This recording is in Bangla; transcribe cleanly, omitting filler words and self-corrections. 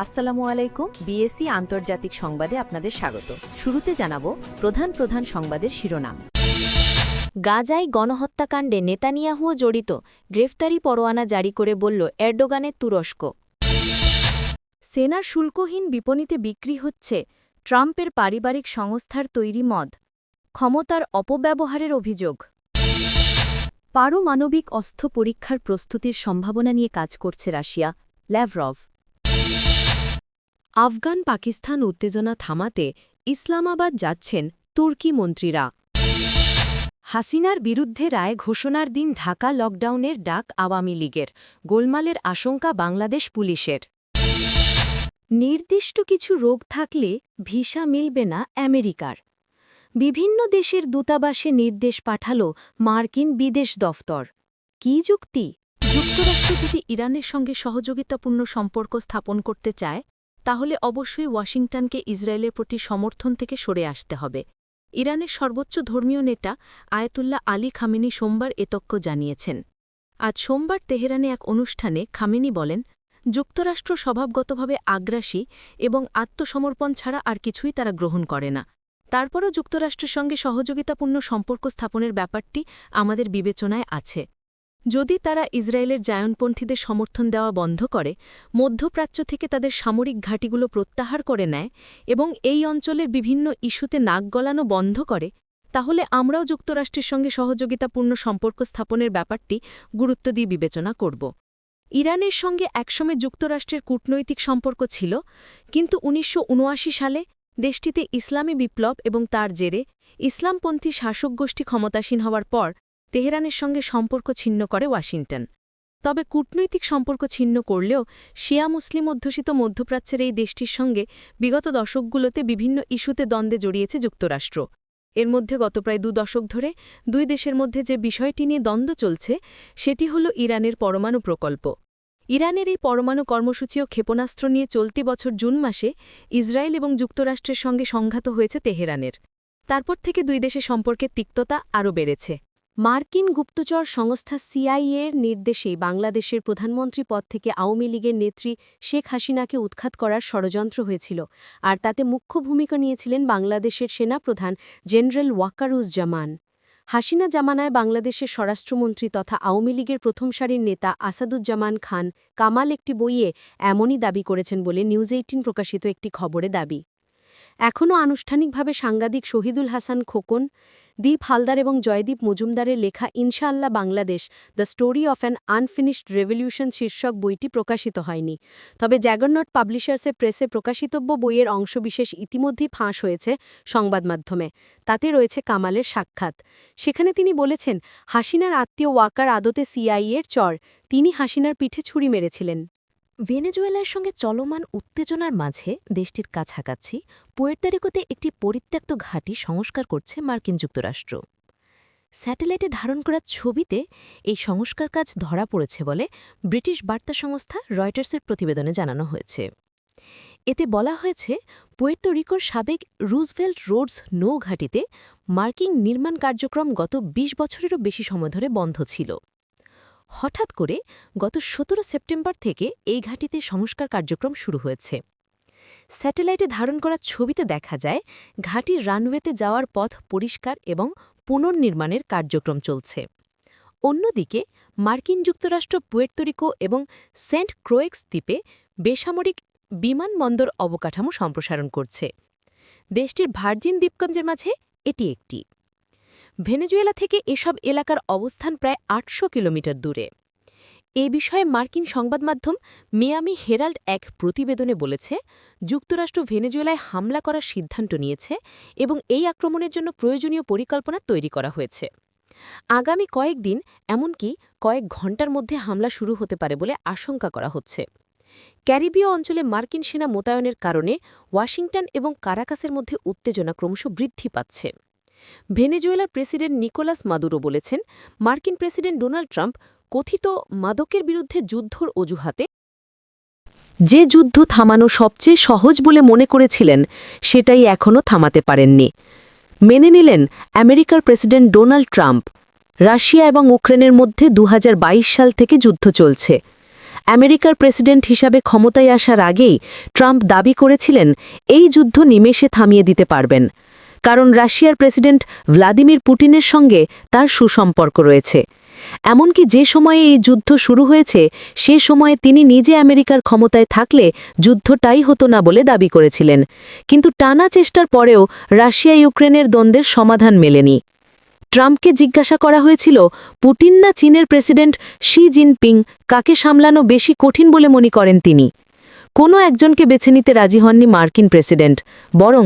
আসসালামু আলাইকুম। বিএসসি আন্তর্জাতিক সংবাদে আপনাদের স্বাগত। শুরুতে জানাবো প্রধান সংবাদের শিরোনাম। গাজায় গণহত্যাকাণ্ডে নেতানিয়াহুও জড়িত, গ্রেফতারি পরোয়ানা জারি করে বলল এরডোগানের তুরস্ক। সেনার শুল্কহীন বিপণিতে বিক্রি হচ্ছে ট্রাম্পের পারিবারিক সংস্থার তৈরি মদ, ক্ষমতার অপব্যবহারের অভিযোগ। পারমাণবিক অস্ত্র পরীক্ষার প্রস্তুতির সম্ভাবনা নিয়ে কাজ করছে রাশিয়া, ল্যাভরভ। আফগান পাকিস্তান উত্তেজনা থামাতে ইসলামাবাদ যাচ্ছেন তুর্কি মন্ত্রীরা। হাসিনার বিরুদ্ধে রায় ঘোষণার দিন ঢাকা লকডাউনের ডাক আওয়ামী লীগের, গোলমালের আশঙ্কা বাংলাদেশ পুলিশের। নির্দিষ্ট কিছু রোগ থাকলে ভিসা মিলবে না আমেরিকার, বিভিন্ন দেশের দূতাবাসে নির্দেশ পাঠাল মার্কিন বিদেশ দফতর। কি যুক্তি? যুক্তরাষ্ট্র যদি ইরানের সঙ্গে সহযোগিতাপূর্ণ সম্পর্ক স্থাপন করতে চায়, তাহলে অবশ্যই ওয়াশিংটনকে ইসরায়েলের প্রতি সমর্থন থেকে সরে আসতে হবে। ইরানের সর্বোচ্চ ধর্মীয় নেতা আয়াতুল্লাহ আলী খামেনি সোমবার এ তথ্য জানিয়েছেন। আজ সোমবার তেহরানে এক অনুষ্ঠানে খামেনি বলেন, যুক্তরাষ্ট্র স্বভাবগতভাবে আগ্রাসী এবং আত্মসমর্পণ ছাড়া আর কিছুই তারা গ্রহণ করে না। তারপরও যুক্তরাষ্ট্রের সঙ্গে সহযোগিতাপূর্ণ সম্পর্ক স্থাপনের ব্যাপারটি আমাদের বিবেচনায় আছে। যদি তারা ইসরায়েলের জায়নপন্থীদের সমর্থন দেওয়া বন্ধ করে, মধ্যপ্রাচ্য থেকে তাদের সামরিক ঘাঁটিগুলো প্রত্যাহার করে নেয় এবং এই অঞ্চলের বিভিন্ন ইস্যুতে নাক গলানো বন্ধ করে, তাহলে আমরাও যুক্তরাষ্ট্রের সঙ্গে সহযোগিতাপূর্ণ সম্পর্ক স্থাপনের ব্যাপারটি গুরুত্ব দিয়ে বিবেচনা করব। ইরানের সঙ্গে একসময় যুক্তরাষ্ট্রের কূটনৈতিক সম্পর্ক ছিল, কিন্তু ১৯৭৯ সালে দেশটিতে ইসলামী বিপ্লব এবং তার জেরে ইসলামপন্থী শাসক গোষ্ঠী ক্ষমতাসীন হওয়ার পর তেহরানের সঙ্গে সম্পর্ক ছিন্ন করে ওয়াশিংটন। তবে কূটনৈতিক সম্পর্ক ছিন্ন করলেও শিয়া মুসলিম অধ্যুষিত মধ্যপ্রাচ্যের এই দেশটির সঙ্গে বিগত দশকগুলোতে বিভিন্ন ইস্যুতে দ্বন্দ্বে জড়িয়েছে যুক্তরাষ্ট্র। এর মধ্যে গত প্রায় ২ দশক ধরে দুই দেশের মধ্যে যে বিষয়টি নিয়ে দ্বন্দ্ব চলছে, সেটি হল ইরানের পরমাণু প্রকল্প। ইরানের এই পরমাণু কর্মসূচি ও ক্ষেপণাস্ত্র নিয়ে চলতি বছর জুন মাসে ইসরায়েল এবং যুক্তরাষ্ট্রের সঙ্গে সংঘাত হয়েছে তেহরানের। তারপর থেকে দুই দেশের সম্পর্কের তিক্ততা আরও বেড়েছে। মার্কিন গুপ্তচর সংস্থা সিআইএর নির্দেশেই বাংলাদেশের প্রধানমন্ত্রী পদ থেকে আওয়ামী লীগের নেত্রী শেখ হাসিনাকে উৎখাত করার ষড়যন্ত্র হয়েছিল, আর তাতে মুখ্য ভূমিকা নিয়েছিলেন বাংলাদেশের সেনাপ্রধান জেনারেল ওয়াকারুজ্জামান। হাসিনা জামানায় বাংলাদেশের স্বরাষ্ট্রমন্ত্রী তথা আওয়ামী লীগের প্রথম সারির নেতা আসাদুজ্জামান খান কামাল একটি বইয়ে এমনই দাবি করেছেন বলে নিউজ ১৮ প্রকাশিত একটি খবরে দাবি। এখনও আনুষ্ঠানিকভাবে সাংবাদিক শহীদুল হাসান খোকন, দীপ হালদার এবং জয়দীপ মজুমদারের লেখা ইনশাআল্লাহ Bangladesh, the story of an unfinished revolution শীর্ষক বইটি প্রকাশিত হয়নি। তবে জ্যাগরনট পাবলিশার্সের প্রেসে প্রকাশিতব্য বইয়ের অংশবিশেষ ইতিমধ্যেই ফাঁস হয়েছে সংবাদ মাধ্যমে। তাতে রয়েছে কামালের সাক্ষাৎ। সেখানে তিনি বলেছেন, হাসিনার আত্মীয় ওয়াকার আদতে সিআইএর চর, তিনি হাসিনার পিঠে ছুরি মেরেছিলেন। ভেনেজুয়েলার সঙ্গে চলমান উত্তেজনার মাঝে দেশটির কাছাকাছি পুয়ের্তো রিকোতে একটি পরিত্যক্ত ঘাঁটি সংস্কার করছে মার্কিন যুক্তরাষ্ট্র। স্যাটেলাইটে ধারণ করা ছবিতে এই সংস্কার কাজ ধরা পড়েছে বলে ব্রিটিশ বার্তা সংস্থা রয়টার্সের প্রতিবেদনে জানানো হয়েছে। এতে বলা হয়েছে, পুয়ের্তো রিকোর সাবেক রুজভেল্ট রোডস নৌঘাঁটিতে মার্কিন নির্মাণ কার্যক্রম গত ২০ বছরেরও বেশি সময় ধরে বন্ধ ছিল। হঠাৎ করে গত ১৭ সেপ্টেম্বর থেকে এই ঘাঁটিতে সংস্কার কার্যক্রম শুরু হয়েছে। স্যাটেলাইটে ধারণ করা ছবিতে দেখা যায়, ঘাঁটির রানওয়েতে যাওয়ার পথ পরিষ্কার এবং পুনর্নির্মাণের কার্যক্রম চলছে। অন্যদিকে মার্কিন যুক্তরাষ্ট্র পুয়ের্তো রিকো এবং সেন্ট ক্রোয়েক্স দ্বীপে বেসামরিক বিমানবন্দর অবকাঠামো সম্প্রসারণ করছে। দেশটির ভার্জিন দ্বীপপুঞ্জের মাঝে এটি একটি। ভেনেজুয়েলা থেকে এসব এলাকার অবস্থান প্রায় ৮০০ কিলোমিটার দূরে। এ বিষয়ে মার্কিন সংবাদ মাধ্যম মিয়ামি হেরাল্ড এক প্রতিবেদনে বলেছে, যুক্তরাষ্ট্র ভেনেজুয়েলায় হামলা করার সিদ্ধান্ত নিয়েছে এবং এই আক্রমণের জন্য প্রয়োজনীয় পরিকল্পনা তৈরি করা হয়েছে। আগামী কয়েকদিন, এমনকি কয়েক ঘণ্টার মধ্যে হামলা শুরু হতে পারে বলে আশঙ্কা করা হচ্ছে। ক্যারিবীয় অঞ্চলে মার্কিন সেনা মোতায়েনের কারণে ওয়াশিংটন এবং কারাকাসের মধ্যে উত্তেজনা ক্রমশ বৃদ্ধি পাচ্ছে। ভেনেজুয়েলার প্রেসিডেন্ট নিকোলাস মাদুরো বলেছেন, মার্কিন প্রেসিডেন্ট ডোনাল্ড ট্রাম্প কথিত মাদকের বিরুদ্ধে যুদ্ধর অজুহাতে যে যুদ্ধ থামানো সবচেয়ে সহজ বলে মনে করেছিলেন, সেটাই এখনও থামাতে পারেননি। মেনে নিলেন আমেরিকার প্রেসিডেন্ট ডোনাল্ড ট্রাম্প। রাশিয়া এবং ইউক্রেনের মধ্যে ২০২২ সাল থেকে যুদ্ধ চলছে। আমেরিকার প্রেসিডেন্ট হিসাবে ক্ষমতায় আসার আগেই ট্রাম্প দাবি করেছিলেন এই যুদ্ধ নিমেষে থামিয়ে দিতে পারবেন, কারণ রাশিয়ার প্রেসিডেন্ট ভ্লাদিমির পুতিনের সঙ্গে তার সুসম্পর্ক রয়েছে। এমনকি যে সময়ে এই যুদ্ধ শুরু হয়েছে সে সময়ে তিনি নিজে আমেরিকার ক্ষমতায় থাকলে যুদ্ধটাই হতো না বলে দাবি করেছিলেন। কিন্তু টানা চেষ্টার পরেও রাশিয়া ইউক্রেনের দ্বন্দ্বের সমাধান মেলেনি। ট্রাম্পকে জিজ্ঞাসা করা হয়েছিল, পুতিন না চীনের প্রেসিডেন্ট শি জিনপিং, কাকে সামলানো বেশি কঠিন বলে মনে করেন তিনি? কোনো একজনকে বেছে নিতে রাজি হননি মার্কিন প্রেসিডেন্ট, বরং